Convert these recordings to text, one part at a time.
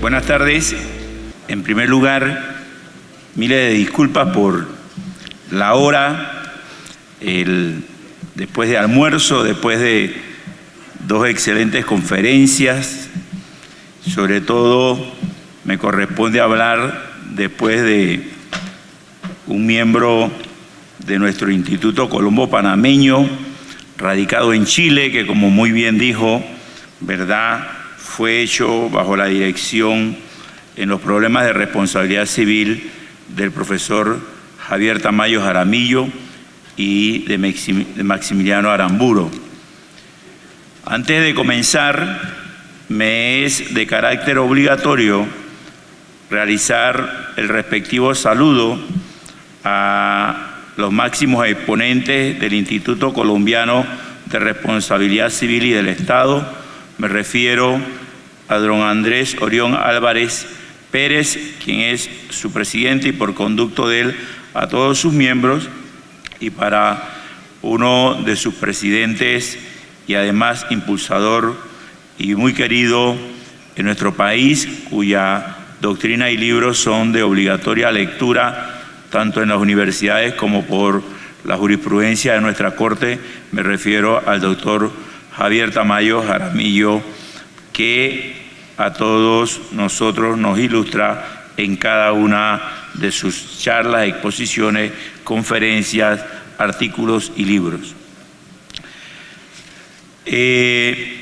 Buenas tardes. En primer lugar, miles de disculpas por la hora, después de almuerzo, después de dos excelentes conferencias. Sobre todo, me corresponde hablar después de un miembro de nuestro Instituto Colombo Panameño, radicado en Chile, que como muy bien dijo, ¿verdad?, fue hecho bajo la dirección en los problemas de responsabilidad civil del profesor Javier Tamayo Jaramillo y de Maximiliano Aramburo. Antes de comenzar, me es de carácter obligatorio realizar el respectivo saludo a los máximos exponentes del Instituto Colombiano de Responsabilidad Civil y del Estado. Me refiero a don Andrés Orión Álvarez Pérez, quien es su presidente, y por conducto de él a todos sus miembros, y para uno de sus presidentes y además impulsador y muy querido en nuestro país, cuya doctrina y libros son de obligatoria lectura tanto en las universidades como por la jurisprudencia de nuestra Corte. Me refiero al doctor Javier Tamayo Jaramillo, que a todos nosotros nos ilustra en cada una de sus charlas, exposiciones, conferencias, artículos y libros. De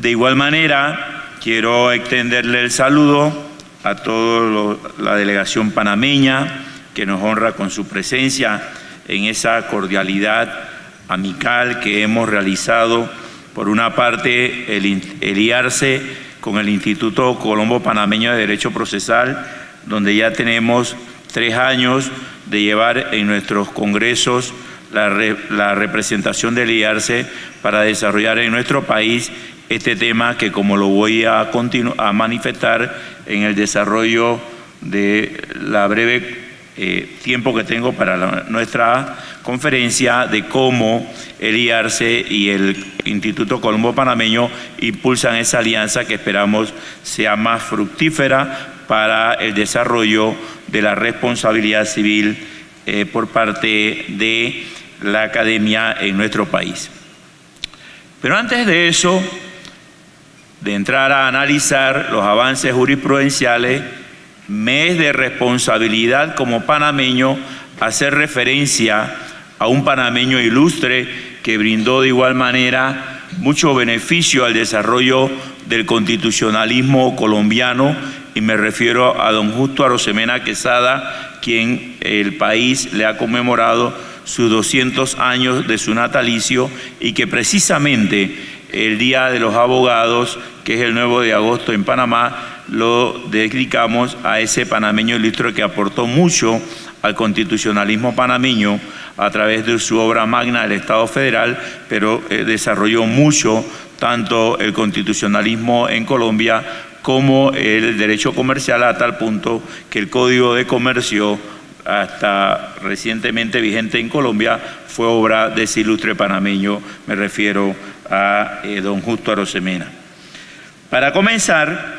igual manera, quiero extenderle el saludo a toda la delegación panameña que nos honra con su presencia en esa cordialidad amical que hemos realizado. Por una parte, el IARCE con el Instituto Colombo Panameño de Derecho Procesal, donde ya tenemos 3 años de llevar en nuestros congresos la representación del IARCE para desarrollar en nuestro país este tema que, como lo voy a manifestar en el desarrollo de la breve tiempo que tengo para nuestra conferencia, de cómo el IARCE y el Instituto Colombo Panameño impulsan esa alianza que esperamos sea más fructífera para el desarrollo de la responsabilidad civil por parte de la academia en nuestro país. Pero antes de eso, de entrar a analizar los avances jurisprudenciales, me es de responsabilidad como panameño hacer referencia a un panameño ilustre que brindó de igual manera mucho beneficio al desarrollo del constitucionalismo colombiano, y me refiero a don Justo Arosemena Quesada, quien el país le ha conmemorado sus 200 años de su natalicio, y que precisamente el Día de los Abogados, que es el 9 de agosto en Panamá, lo dedicamos a ese panameño ilustre que aportó mucho al constitucionalismo panameño a través de su obra magna, el Estado Federal, pero desarrolló mucho tanto el constitucionalismo en Colombia como el derecho comercial, a tal punto que el Código de Comercio, hasta recientemente vigente en Colombia, fue obra de ese ilustre panameño. Me refiero a don Justo Arosemena. Para comenzar,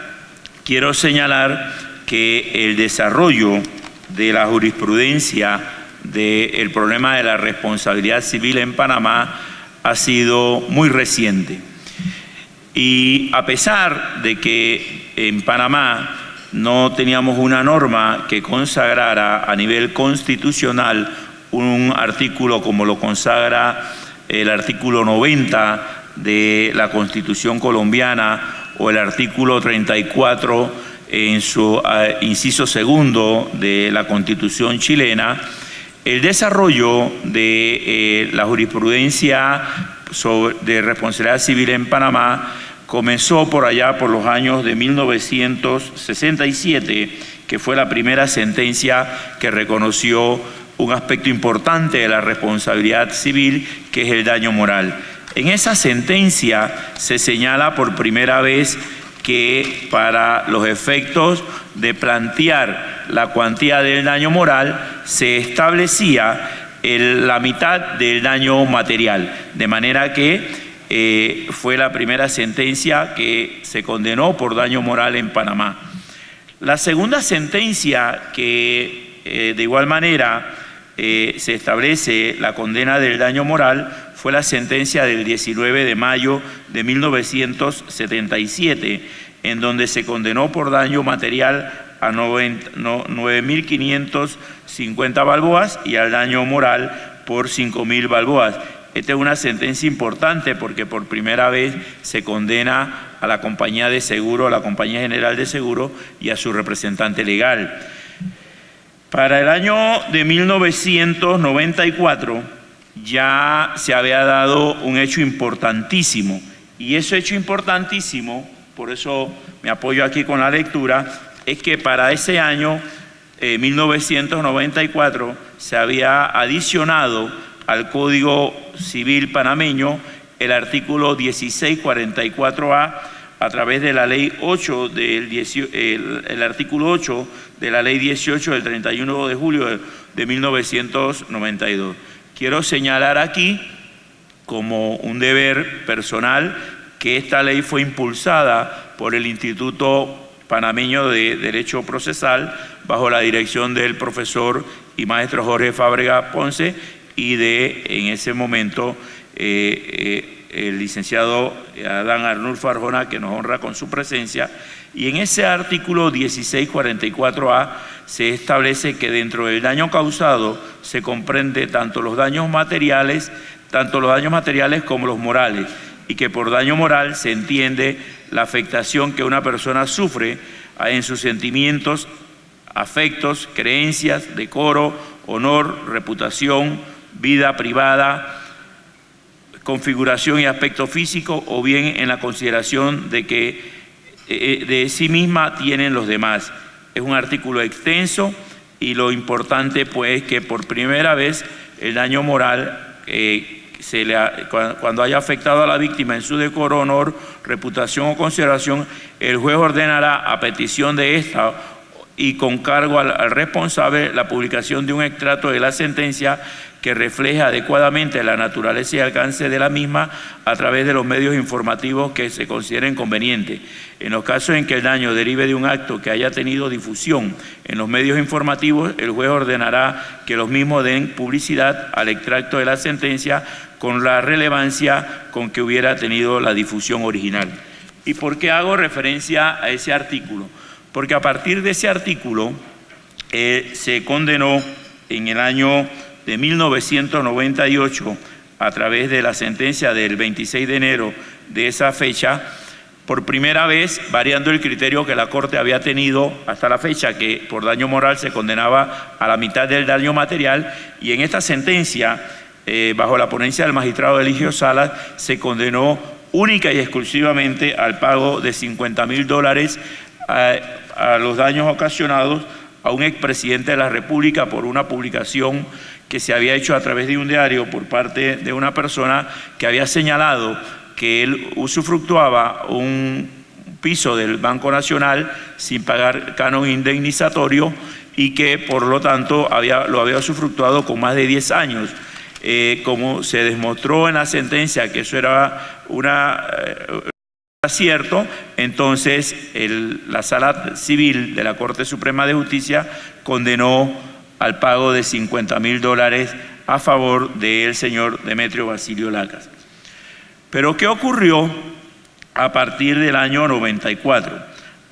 quiero señalar que el desarrollo de la jurisprudencia del problema de la responsabilidad civil en Panamá ha sido muy reciente. Y a pesar de que en Panamá no teníamos una norma que consagrara a nivel constitucional un artículo como lo consagra el artículo 90 de la Constitución colombiana o el artículo 34 en su inciso segundo de la Constitución chilena, el desarrollo de la jurisprudencia de responsabilidad civil en Panamá comenzó por allá por los años de 1967, que fue la primera sentencia que reconoció un aspecto importante de la responsabilidad civil, que es el daño moral. En esa sentencia se señala por primera vez que para los efectos de plantear la cuantía del daño moral se establecía la mitad del daño material, de manera que fue la primera sentencia que se condenó por daño moral en Panamá. La segunda sentencia que de igual manera se establece la condena del daño moral fue la sentencia del 19 de mayo de 1977, en donde se condenó por daño material a 9.550 balboas y al daño moral por 5.000 balboas. Esta es una sentencia importante porque por primera vez se condena a la compañía de seguro, a la Compañía General de Seguro y a su representante legal. Para el año de 1994 ya se había dado un hecho importantísimo, y ese hecho importantísimo, por eso me apoyo aquí con la lectura, es que para ese año 1994 se había adicionado al Código Civil panameño el artículo 1644A a través de la ley 8 el artículo 8 de la ley 18 del 31 de julio de 1992. Quiero señalar aquí como un deber personal que esta ley fue impulsada por el Instituto Panameño de Derecho Procesal bajo la dirección del profesor y maestro Jorge Fábrega Ponce y en ese momento el licenciado Adán Arnulfo Arjona, que nos honra con su presencia. Y en ese artículo 1644A se establece que dentro del daño causado se comprende tanto los daños materiales como los morales, y que por daño moral se entiende la afectación que una persona sufre en sus sentimientos, afectos, creencias, decoro, honor, reputación, vida privada, configuración y aspecto físico, o bien en la consideración de que de sí misma tienen los demás. Es un artículo extenso y lo importante pues es que por primera vez el daño moral cuando haya afectado a la víctima en su decoro, honor, reputación o consideración, el juez ordenará a petición de esta y con cargo al responsable la publicación de un extracto de la sentencia que refleje adecuadamente la naturaleza y alcance de la misma a través de los medios informativos que se consideren convenientes. En los casos en que el daño derive de un acto que haya tenido difusión en los medios informativos, el juez ordenará que los mismos den publicidad al extracto de la sentencia con la relevancia con que hubiera tenido la difusión original. ¿Y por qué hago referencia a ese artículo? Porque a partir de ese artículo se condenó en el año de 1998, a través de la sentencia del 26 de enero de esa fecha, por primera vez, variando el criterio que la Corte había tenido hasta la fecha, que por daño moral se condenaba a la mitad del daño material, y en esta sentencia, bajo la ponencia del magistrado Eligio Salas, se condenó única y exclusivamente al pago de $50.000 a los daños ocasionados a un expresidente de la República por una publicación que se había hecho a través de un diario por parte de una persona que había señalado que él usufructuaba un piso del Banco Nacional sin pagar canon indemnizatorio y que por lo tanto lo había usufructuado con más de 10 años. Como se demostró en la sentencia que eso era cierto, entonces la Sala Civil de la Corte Suprema de Justicia condenó al pago de $50.000 a favor del señor Demetrio Basilio Lacas. Pero ¿qué ocurrió a partir del año 94?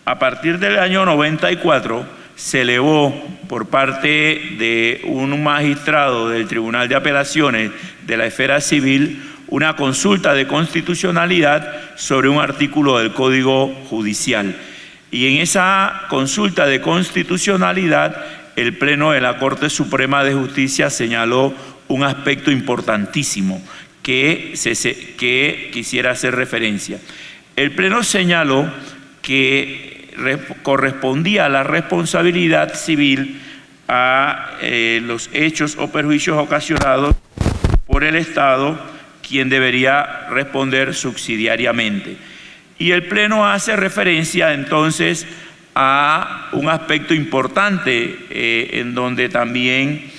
A partir del año 94 se elevó por parte de un magistrado del Tribunal de Apelaciones de la Esfera Civil una consulta de constitucionalidad sobre un artículo del Código Judicial. Y en esa consulta de constitucionalidad, el Pleno de la Corte Suprema de Justicia señaló un aspecto importantísimo que quisiera hacer referencia. El Pleno señaló que correspondía a la responsabilidad civil a los hechos o perjuicios ocasionados por el Estado, quien debería responder subsidiariamente. Y el Pleno hace referencia entonces a un aspecto importante en donde también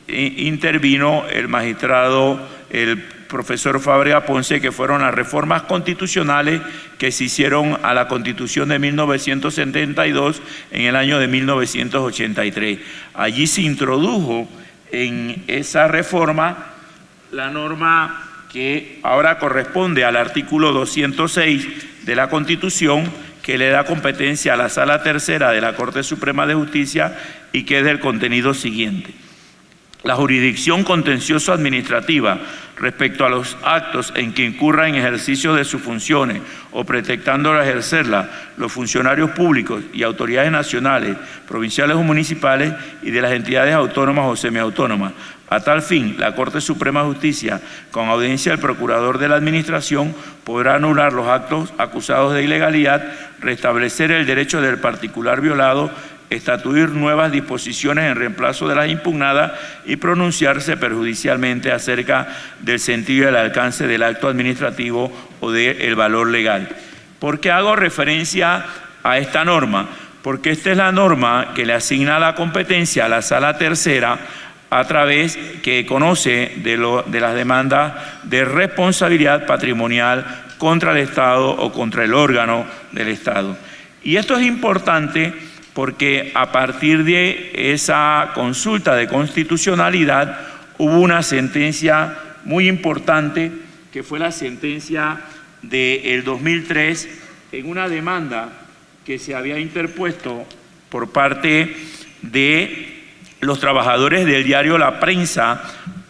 intervino el magistrado, el profesor Fábrega Ponce, que fueron las reformas constitucionales que se hicieron a la Constitución de 1972 en el año de 1983. Allí se introdujo en esa reforma la norma que ahora corresponde al artículo 206 de la Constitución, que le da competencia a la Sala Tercera de la Corte Suprema de Justicia y que es del contenido siguiente. La jurisdicción contencioso-administrativa respecto a los actos en que incurran en ejercicio de sus funciones o pretextando ejercerlas los funcionarios públicos y autoridades nacionales, provinciales o municipales y de las entidades autónomas o semiautónomas. A tal fin, la Corte Suprema de Justicia, con audiencia del Procurador de la Administración, podrá anular los actos acusados de ilegalidad, restablecer el derecho del particular violado, estatuir nuevas disposiciones en reemplazo de las impugnadas y pronunciarse perjudicialmente acerca del sentido y el alcance del acto administrativo o del valor legal. ¿Por qué hago referencia a esta norma? Porque esta es la norma que le asigna la competencia a la Sala Tercera a través que conoce de las demandas de responsabilidad patrimonial contra el Estado o contra el órgano del Estado. Y esto es importante porque a partir de esa consulta de constitucionalidad hubo una sentencia muy importante, que fue la sentencia del 2003, en una demanda que se había interpuesto por parte de los trabajadores del diario La Prensa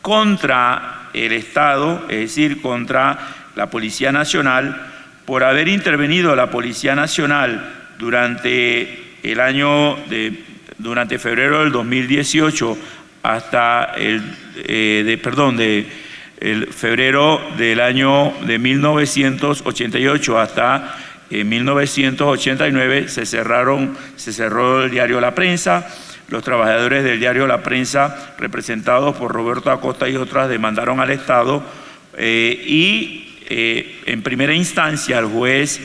contra el Estado, es decir, contra la Policía Nacional, por haber intervenido la Policía Nacional durante febrero del 2018 hasta febrero del año de 1988 hasta 1989 se cerró el diario La Prensa. Los trabajadores del diario La Prensa, representados por Roberto Acosta y otras, demandaron al Estado en primera instancia el juez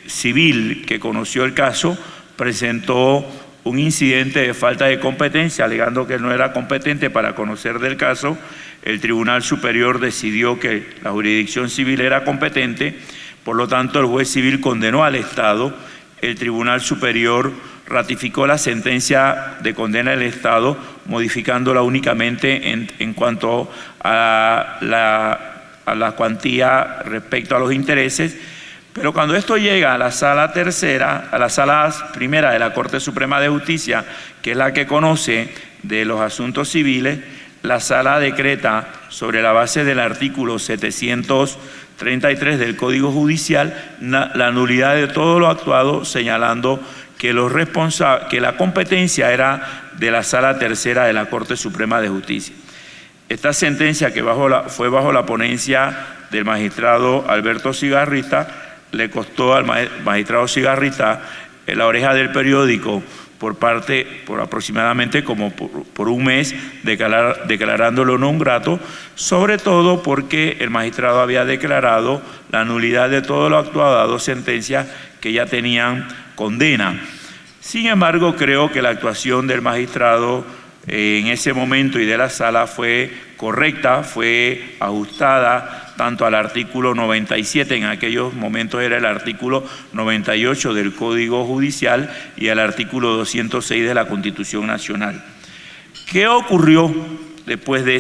civil que conoció el caso presentó un incidente de falta de competencia, alegando que él no era competente para conocer del caso. El Tribunal Superior decidió que la jurisdicción civil era competente, por lo tanto el juez civil condenó al Estado. El Tribunal Superior ratificó la sentencia de condena del Estado, modificándola únicamente en cuanto a la cuantía respecto a los intereses. Pero cuando esto llega a la Sala Tercera, a la Sala Primera de la Corte Suprema de Justicia, que es la que conoce de los asuntos civiles, la Sala decreta, sobre la base del artículo 733 del Código Judicial, la nulidad de todo lo actuado, señalando que la competencia era de la Sala Tercera de la Corte Suprema de Justicia. Esta sentencia, que fue bajo la ponencia del magistrado Alberto Cigarrita, le costó al magistrado Cigarrita la oreja del periódico por aproximadamente como por un mes, declarándolo non grato, sobre todo porque el magistrado había declarado la nulidad de todo lo actuado a dos sentencias que ya tenían condena. Sin embargo, creo que la actuación del magistrado en ese momento y de la sala fue correcta, fue ajustada tanto al artículo 97, en aquellos momentos era el artículo 98 del Código Judicial, y al artículo 206 de la Constitución Nacional. ¿Qué ocurrió después de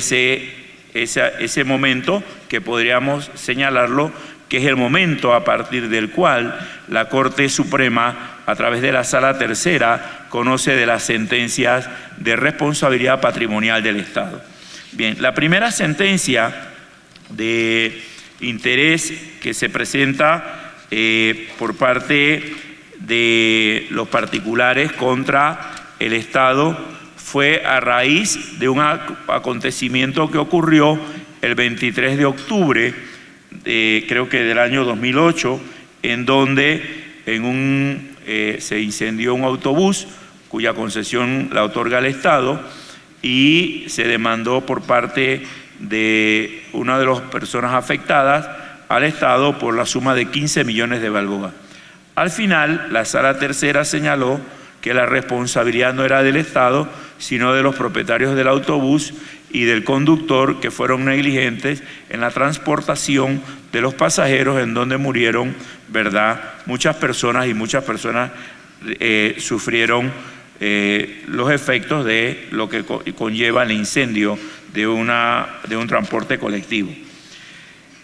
ese momento, que podríamos señalarlo, que es el momento a partir del cual la Corte Suprema, a través de la Sala Tercera, conoce de las sentencias de responsabilidad patrimonial del Estado? Bien, la primera sentencia de interés que se presenta por parte de los particulares contra el Estado fue a raíz de un acontecimiento que ocurrió el 23 de octubre, creo que del año 2008, en donde se incendió un autobús cuya concesión la otorga el Estado, y se demandó por parte de una de las personas afectadas al Estado por la suma de 15 millones de balboas. Al final, la Sala Tercera señaló que la responsabilidad no era del Estado, sino de los propietarios del autobús y del conductor, que fueron negligentes en la transportación de los pasajeros, en donde murieron, ¿verdad?, muchas personas, y muchas personas sufrieron los efectos de lo que conlleva el incendio de un transporte colectivo.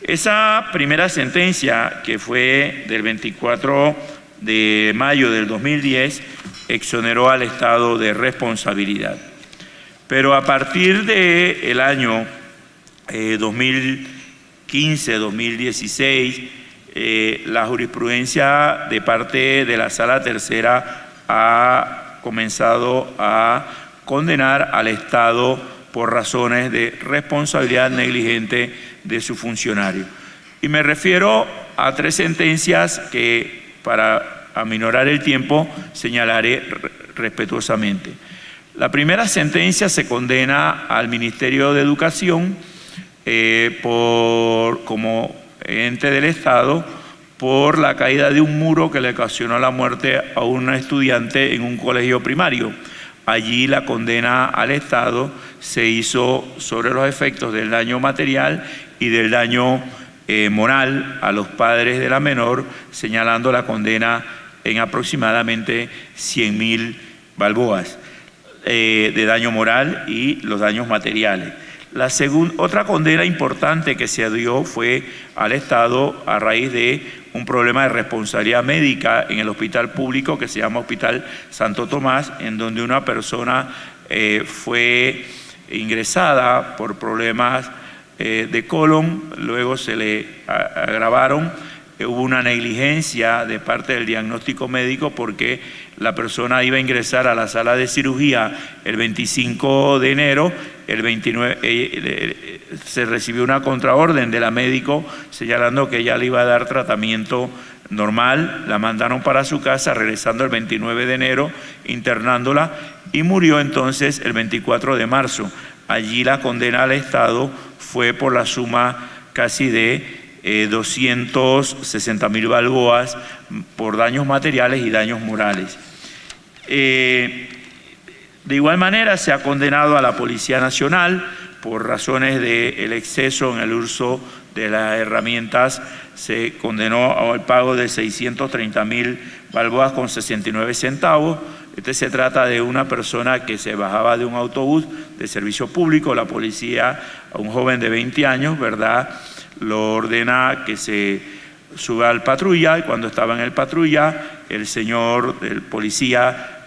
Esa primera sentencia, que fue del 24 de mayo del 2010, exoneró al Estado de responsabilidad. Pero a partir del año 2015-2016, la jurisprudencia de parte de la Sala Tercera ha comenzado a condenar al Estado por razones de responsabilidad negligente de su funcionario. Y me refiero a 3 sentencias que, para aminorar el tiempo, señalaré respetuosamente. La primera sentencia se condena al Ministerio de Educación como ente del Estado por la caída de un muro que le ocasionó la muerte a un estudiante en un colegio primario. Allí la condena al Estado se hizo sobre los efectos del daño material y del daño moral a los padres de la menor, señalando la condena en aproximadamente 100.000 balboas de daño moral y los daños materiales. Otra condena importante que se dio fue al Estado a raíz de un problema de responsabilidad médica en el hospital público que se llama Hospital Santo Tomás, en donde una persona fue ingresada por problemas de colon, luego se le agravaron, hubo una negligencia de parte del diagnóstico médico porque la persona iba a ingresar a la sala de cirugía el 25 de enero, el 29 se recibió una contraorden de la médico señalando que ella le iba a dar tratamiento normal, la mandaron para su casa, regresando el 29 de enero, internándola, y murió entonces el 24 de marzo. Allí la condena al Estado fue por la suma casi de 260.000 balboas por daños materiales y daños morales. De igual manera se ha condenado a la Policía Nacional por razones del exceso en el uso de las herramientas. Se condenó al pago de 630.000 balboas con 69 centavos. Se trata de una persona que se bajaba de un autobús de servicio público. La policía, a un joven de 20 años, ¿verdad?, lo ordena que se suba al patrulla, y cuando estaba en el patrulla, el policía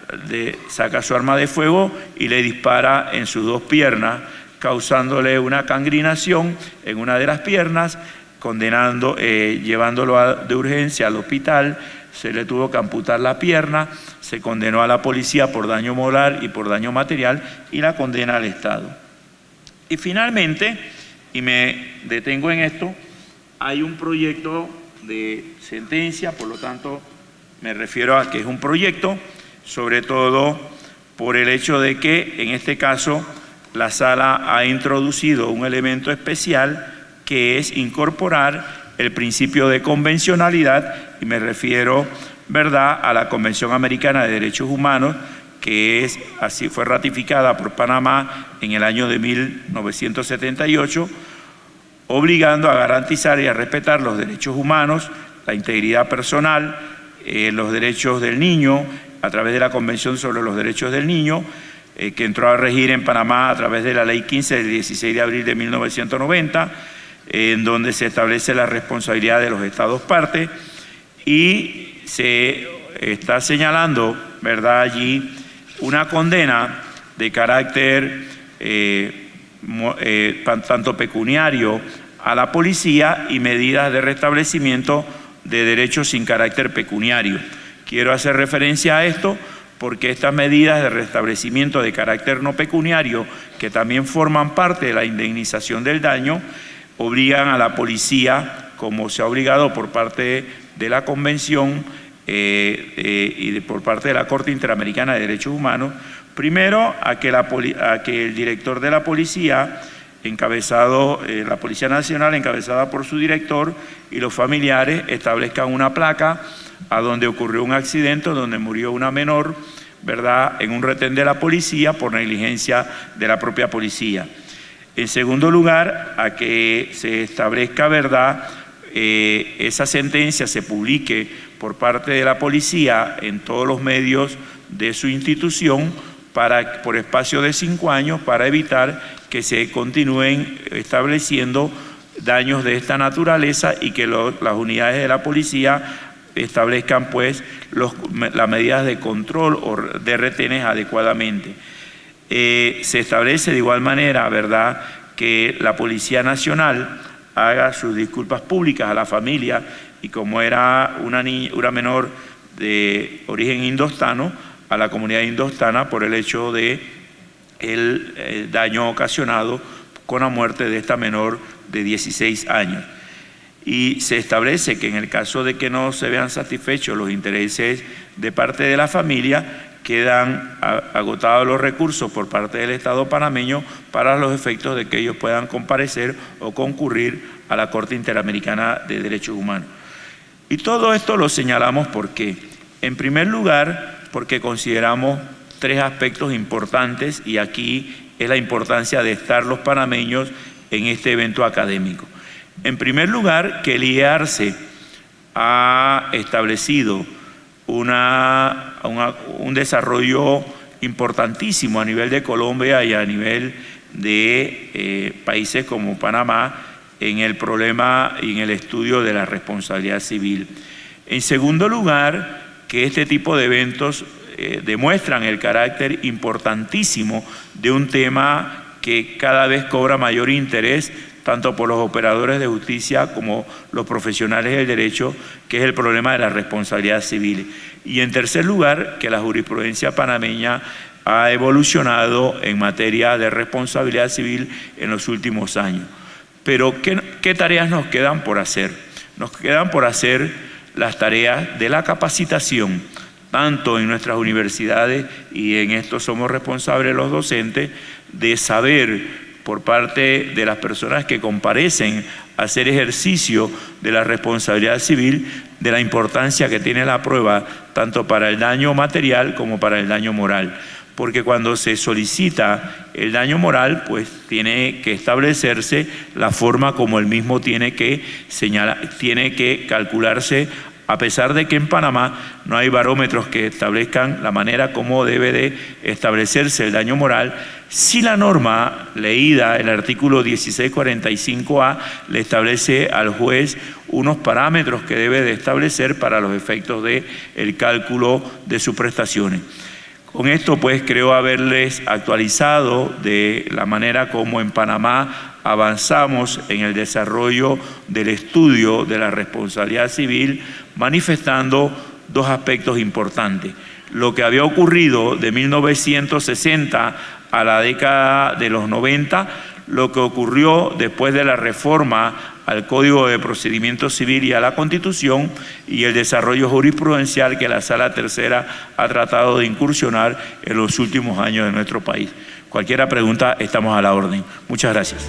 saca su arma de fuego y le dispara en sus 2 piernas, causándole una gangrinación en una de las piernas, llevándolo de urgencia al hospital. Se le tuvo que amputar la pierna, se condenó a la policía por daño moral y por daño material, y la condena al Estado. Y finalmente, y me detengo en esto, hay un proyecto de sentencia, por lo tanto me refiero a que es un proyecto, sobre todo por el hecho de que en este caso la Sala ha introducido un elemento especial, que es incorporar el principio de convencionalidad, y me refiero, ¿verdad?, a la Convención Americana de Derechos Humanos, que así fue ratificada por Panamá en el año de 1978, obligando a garantizar y a respetar los derechos humanos, la integridad personal, los derechos del niño, a través de la Convención sobre los Derechos del Niño, que entró a regir en Panamá a través de la Ley 15 del 16 de abril de 1990, en donde se establece la responsabilidad de los Estados partes, y se está señalando, ¿verdad?, allí una condena de carácter tanto pecuniario a la policía y medidas de restablecimiento de derechos sin carácter pecuniario. Quiero hacer referencia a esto porque estas medidas de restablecimiento de carácter no pecuniario, que también forman parte de la indemnización del daño, obligan a la policía, como se ha obligado por parte de la Convención y por parte de la Corte Interamericana de Derechos Humanos, primero a que el director de la policía, la Policía Nacional, encabezada por su director, y los familiares establezcan una placa a donde ocurrió un accidente, donde murió una menor, ¿verdad?, en un retén de la policía por negligencia de la propia policía. En segundo lugar, a que se establezca, ¿verdad?, esa sentencia se publique por parte de la policía en todos los medios de su institución por espacio de 5 años, para evitar que se continúen estableciendo daños de esta naturaleza y que las unidades de la policía establezcan pues las medidas de control o de retenes adecuadamente. Se establece de igual manera, ¿verdad?, que la Policía Nacional haga sus disculpas públicas a la familia, y como era una menor de origen indostano, a la comunidad indostana por el hecho de el daño ocasionado con la muerte de esta menor de 16 años. Y se establece que en el caso de que no se vean satisfechos los intereses de parte de la familia, quedan agotados los recursos por parte del Estado panameño para los efectos de que ellos puedan comparecer o concurrir a la Corte Interamericana de Derechos Humanos. Y todo esto lo señalamos porque, en primer lugar, porque consideramos 3 aspectos importantes, y aquí es la importancia de estar los panameños en este evento académico. En primer lugar, que el IEARCE ha establecido un desarrollo importantísimo a nivel de Colombia y a nivel de países como Panamá en el problema y en el estudio de la responsabilidad civil. En segundo lugar, que este tipo de eventos demuestran el carácter importantísimo de un tema que cada vez cobra mayor interés tanto por los operadores de justicia como los profesionales del derecho, que es el problema de la responsabilidad civil. Y en tercer lugar, que la jurisprudencia panameña ha evolucionado en materia de responsabilidad civil en los últimos años. Pero, ¿qué tareas nos quedan por hacer? Nos quedan por hacer las tareas de la capacitación, tanto en nuestras universidades, y en esto somos responsables los docentes, de saber por parte de las personas que comparecen a hacer ejercicio de la responsabilidad civil, de la importancia que tiene la prueba, tanto para el daño material como para el daño moral. Porque cuando se solicita el daño moral, pues tiene que establecerse la forma como el mismo tiene que calcularse, a pesar de que en Panamá no hay barómetros que establezcan la manera como debe de establecerse el daño moral. Si la norma leída, el artículo 1645A, le establece al juez unos parámetros que debe de establecer para los efectos del cálculo de sus prestaciones. Con esto pues creo haberles actualizado de la manera como en Panamá avanzamos en el desarrollo del estudio de la responsabilidad civil, manifestando 2 aspectos importantes. Lo que había ocurrido de 1960 a la década de los 90, lo que ocurrió después de la reforma al Código de Procedimiento Civil y a la Constitución, y el desarrollo jurisprudencial que la Sala Tercera ha tratado de incursionar en los últimos años de nuestro país. Cualquier pregunta, estamos a la orden. Muchas gracias.